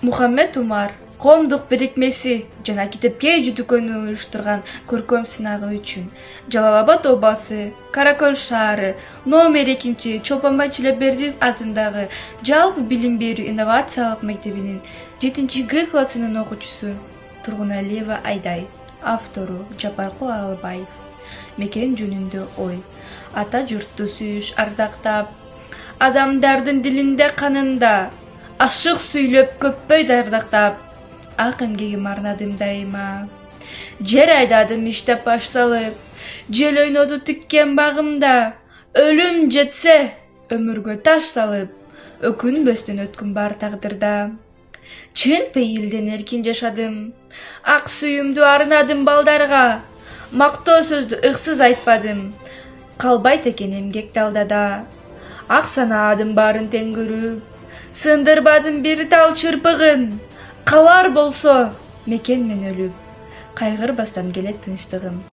Мухаммед Умар коомдук бирикмеси жана китепке жүдүкөнү уюштурган көркөм сынагы үчүн Жалал Абад обасы, Каракөл шаары, номер 2 Чолпонбай Чилебердиев атындагы жалпы билим берүү инновациялык мектебинин 7Г классынын окуучусу Тургуналиева Айдай. Автору Жапаркул Албаев. Мекен жөнүндө ой. Ата журтту сүйүш ардактап, адамдардын дилинде канында, ашык сүйлөп көппөй дардактап, ак эмгегим арнадым дайыма. Жер айдадым иштеп баш салып, жел ойноду тиккен багымда, өлүм жетсе өмүргө таш салып, өкүнбөстөн өткүм бар тагдырда. Чын пейилден эркин жашадым, ак сүйүмдү арнадым балдарга, мактоо сөздү ыксыз айтпадым, калбайт экен эмгек далдада. Ак санаадым баарын тең көрүп, сындырбадым бир тал чырпыгын, калар болсо мекен мен өлүп, кайгырбастан келет тынчтыгым.